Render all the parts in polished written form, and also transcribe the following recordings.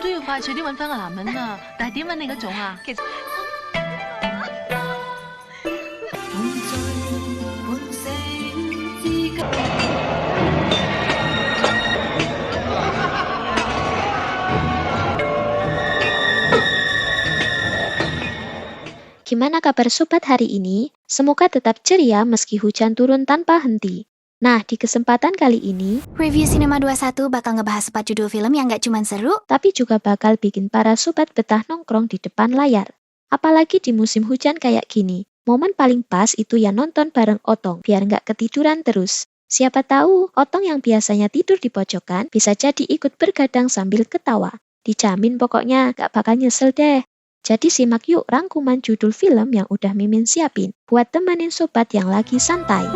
都要快脆啲揾翻個男人啊！但係點揾你嗰種啊？其實 Gimana kabar sobat hari ini? Semoga tetap ceria meski hujan turun tanpa henti. Nah, di kesempatan kali ini, Review Cinema 21 bakal ngebahas 4 judul film yang gak cuman seru, tapi juga bakal bikin para sobat betah nongkrong di depan layar. Apalagi di musim hujan kayak gini, momen paling pas itu ya nonton bareng Otong, biar nggak ketiduran terus. Siapa tahu, Otong yang biasanya tidur di pojokan, bisa jadi ikut bergadang sambil ketawa. Dijamin pokoknya nggak bakal nyesel deh. Jadi simak yuk rangkuman judul film yang udah Mimin siapin, buat temenin sobat yang lagi santai.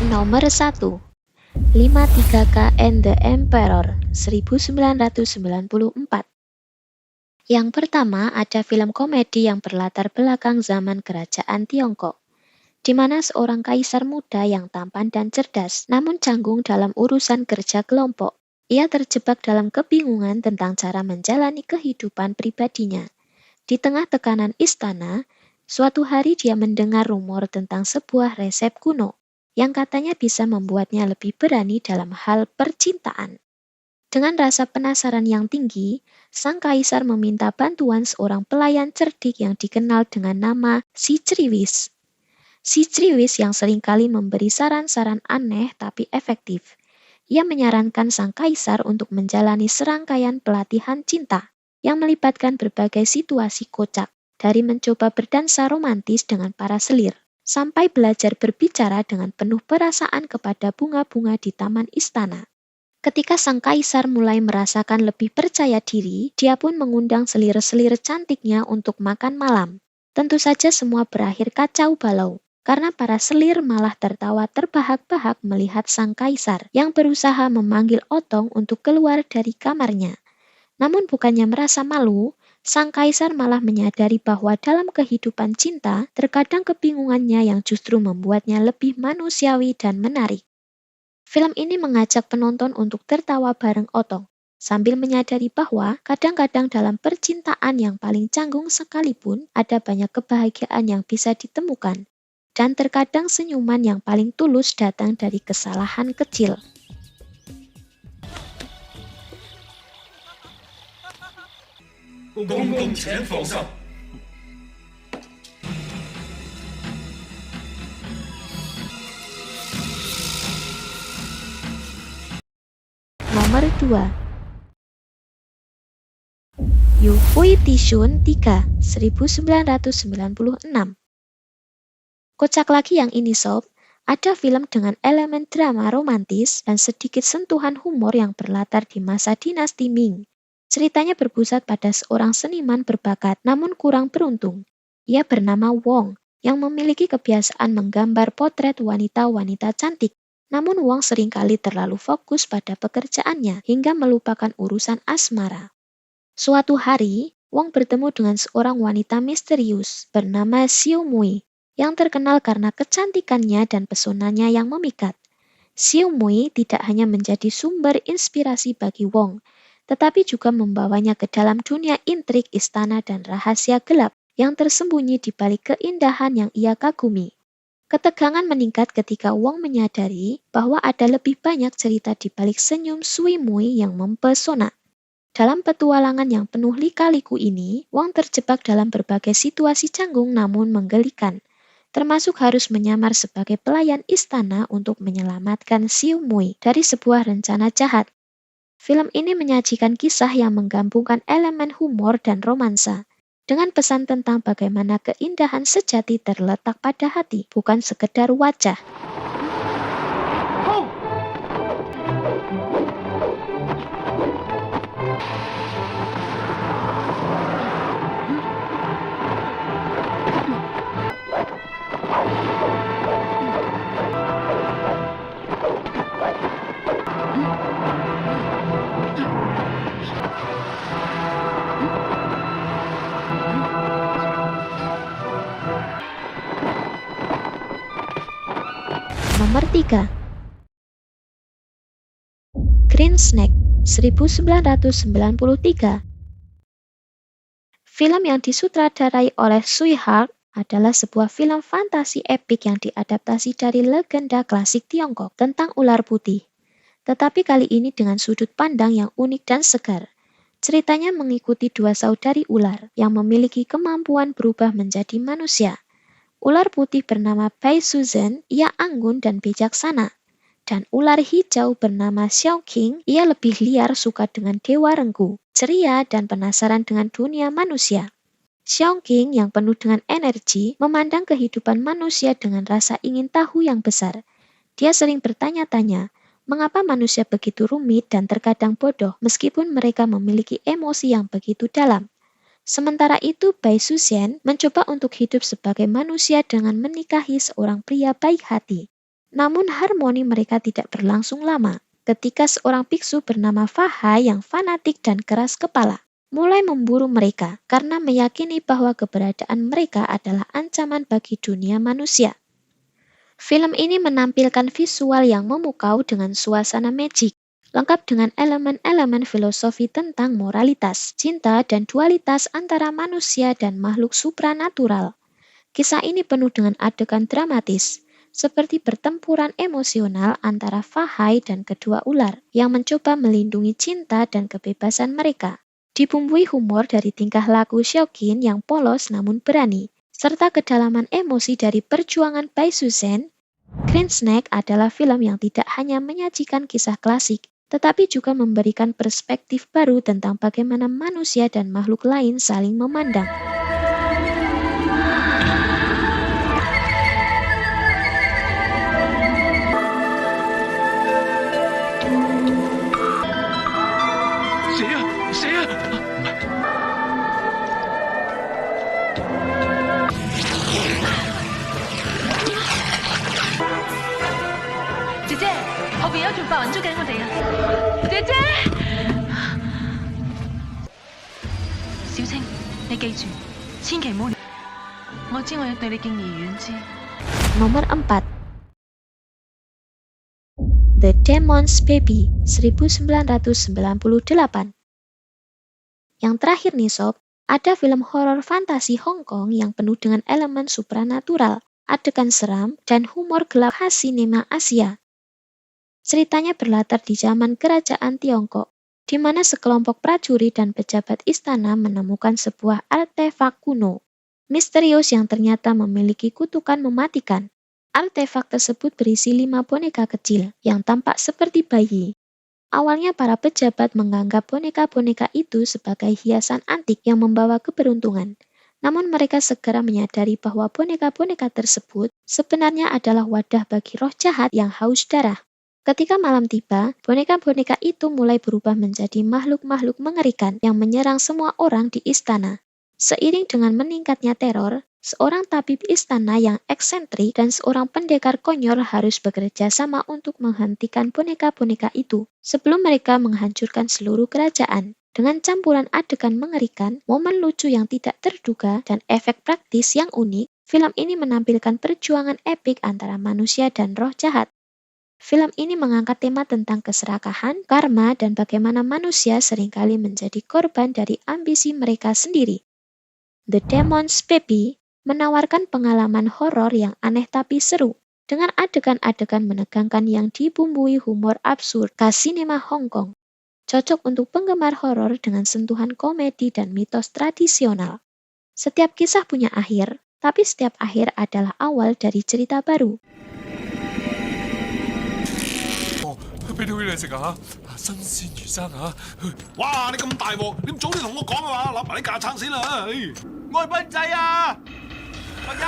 Nomor 1, 53K and the Emperor, 1994. Yang pertama ada film komedi yang berlatar belakang zaman kerajaan Tiongkok, di mana seorang kaisar muda yang tampan dan cerdas, namun canggung dalam urusan kerja kelompok. Ia terjebak dalam kebingungan tentang cara menjalani kehidupan pribadinya. Di tengah tekanan istana, suatu hari dia mendengar rumor tentang sebuah resep kuno, yang katanya bisa membuatnya lebih berani dalam hal percintaan. Dengan rasa penasaran yang tinggi, sang kaisar meminta bantuan seorang pelayan cerdik yang dikenal dengan nama Si Criwis. Si Criwis yang seringkali memberi saran-saran aneh tapi efektif. Ia menyarankan sang kaisar untuk menjalani serangkaian pelatihan cinta yang melibatkan berbagai situasi kocak, dari mencoba berdansa romantis dengan para selir, sampai belajar berbicara dengan penuh perasaan kepada bunga-bunga di taman istana. Ketika sang kaisar mulai merasakan lebih percaya diri, dia pun mengundang selir-selir cantiknya untuk makan malam. Tentu saja semua berakhir kacau balau, karena para selir malah tertawa terbahak-bahak melihat sang kaisar yang berusaha memanggil Otong untuk keluar dari kamarnya. Namun bukannya merasa malu, sang kaisar malah menyadari bahwa dalam kehidupan cinta, terkadang kebingungannya yang justru membuatnya lebih manusiawi dan menarik. Film ini mengajak penonton untuk tertawa bareng Otong, sambil menyadari bahwa kadang-kadang dalam percintaan yang paling canggung sekalipun, ada banyak kebahagiaan yang bisa ditemukan, dan terkadang senyuman yang paling tulus datang dari kesalahan kecil. Nomor 2, Yu Fui Tishun 3, 1996. Kocak lagi yang ini sob, ada film dengan elemen drama romantis dan sedikit sentuhan humor yang berlatar di masa dinasti Ming. Ceritanya berpusat pada seorang seniman berbakat namun kurang beruntung. Ia bernama Wong yang memiliki kebiasaan menggambar potret wanita-wanita cantik. Namun Wong seringkali terlalu fokus pada pekerjaannya hingga melupakan urusan asmara. Suatu hari, Wong bertemu dengan seorang wanita misterius bernama Xiu Mui yang terkenal karena kecantikannya dan pesonanya yang memikat. Xiu Mui tidak hanya menjadi sumber inspirasi bagi Wong, tetapi juga membawanya ke dalam dunia intrik istana dan rahasia gelap yang tersembunyi di balik keindahan yang ia kagumi. Ketegangan meningkat ketika Wong menyadari bahwa ada lebih banyak cerita di balik senyum Sui Mui yang mempesona. Dalam petualangan yang penuh lika-liku ini, Wong terjebak dalam berbagai situasi canggung namun menggelikan, termasuk harus menyamar sebagai pelayan istana untuk menyelamatkan Xiu Mui dari sebuah rencana jahat. Film ini menyajikan kisah yang menggabungkan elemen humor dan romansa, dengan pesan tentang bagaimana keindahan sejati terletak pada hati, bukan sekedar wajah. Nomor 3. Green Snake 1993. Film yang disutradarai oleh Tsui Hark adalah sebuah film fantasi epik yang diadaptasi dari legenda klasik Tiongkok tentang ular putih. Tetapi kali ini dengan sudut pandang yang unik dan segar. Ceritanya mengikuti dua saudari ular yang memiliki kemampuan berubah menjadi manusia. Ular putih bernama Bai Suzhen, ia anggun dan bijaksana. Dan ular hijau bernama Xiao Qing, ia lebih liar, suka dengan dewa renggu, ceria dan penasaran dengan dunia manusia. Xiao Qing yang penuh dengan energi memandang kehidupan manusia dengan rasa ingin tahu yang besar. Dia sering bertanya-tanya, mengapa manusia begitu rumit dan terkadang bodoh meskipun mereka memiliki emosi yang begitu dalam. Sementara itu, Bai Suzhen mencoba untuk hidup sebagai manusia dengan menikahi seorang pria baik hati. Namun harmoni mereka tidak berlangsung lama, ketika seorang biksu bernama Faha yang fanatik dan keras kepala mulai memburu mereka karena meyakini bahwa keberadaan mereka adalah ancaman bagi dunia manusia. Film ini menampilkan visual yang memukau dengan suasana magic, lengkap dengan elemen-elemen filosofi tentang moralitas, cinta, dan dualitas antara manusia dan makhluk supranatural. Kisah ini penuh dengan adegan dramatis, seperti pertempuran emosional antara Fahai dan kedua ular yang mencoba melindungi cinta dan kebebasan mereka. Dibumbui humor dari tingkah laku Xiaoqin yang polos namun berani, serta kedalaman emosi dari perjuangan Bai Suzhen, Green Snake adalah film yang tidak hanya menyajikan kisah klasik, tetapi juga memberikan perspektif baru tentang bagaimana manusia dan makhluk lain saling memandang. Nomor 4. The Demon's Baby 1998. Yang terakhir nih sob, ada film horor fantasi Hong Kong yang penuh dengan elemen supranatural, adegan seram, dan humor gelap khas sinema Asia. Ceritanya berlatar di zaman kerajaan Tiongkok, di mana sekelompok prajurit dan pejabat istana menemukan sebuah artefak kuno, misterius yang ternyata memiliki kutukan mematikan. Artefak tersebut berisi 5 boneka kecil yang tampak seperti bayi. Awalnya para pejabat menganggap boneka-boneka itu sebagai hiasan antik yang membawa keberuntungan. Namun mereka segera menyadari bahwa boneka-boneka tersebut sebenarnya adalah wadah bagi roh jahat yang haus darah. Ketika malam tiba, boneka-boneka itu mulai berubah menjadi makhluk-makhluk mengerikan yang menyerang semua orang di istana. Seiring dengan meningkatnya teror, seorang tabib istana yang eksentrik dan seorang pendekar konyol harus bekerja sama untuk menghentikan boneka-boneka itu sebelum mereka menghancurkan seluruh kerajaan. Dengan campuran adegan mengerikan, momen lucu yang tidak terduga, dan efek praktis yang unik, film ini menampilkan perjuangan epik antara manusia dan roh jahat. Film ini mengangkat tema tentang keserakahan, karma, dan bagaimana manusia seringkali menjadi korban dari ambisi mereka sendiri. The Demon's Baby menawarkan pengalaman horor yang aneh tapi seru, dengan adegan-adegan menegangkan yang dibumbui humor absurd khas sinema Hong Kong. Cocok untuk penggemar horor dengan sentuhan komedi dan mitos tradisional. Setiap kisah punya akhir, tapi setiap akhir adalah awal dari cerita baru. 俾到佢哋食啊！新鮮魚生啊！哇！你咁大鑊，你唔早啲同我講啊嘛，揦埋啲架撐先啦！我係斌仔啊，朋友，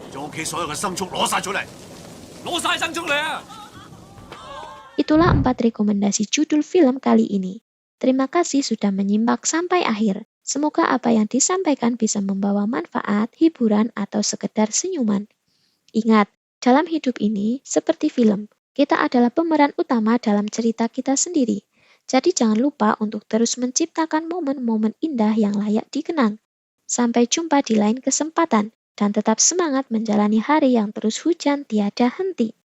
將屋企所有嘅牲畜攞晒出嚟，攞晒牲畜嚟啊！ Itulah 4 rekomendasi judul film kali ini. Terima kasih sudah menyimak sampai akhir. Semoga apa yang disampaikan bisa membawa manfaat, hiburan, atau sekedar senyuman. Ingat, dalam hidup ini, seperti film, kita adalah pemeran utama dalam cerita kita sendiri. Jadi jangan lupa untuk terus menciptakan momen-momen indah yang layak dikenang. Sampai jumpa di lain kesempatan. dan tetap semangat menjalani hari yang terus hujan tiada henti.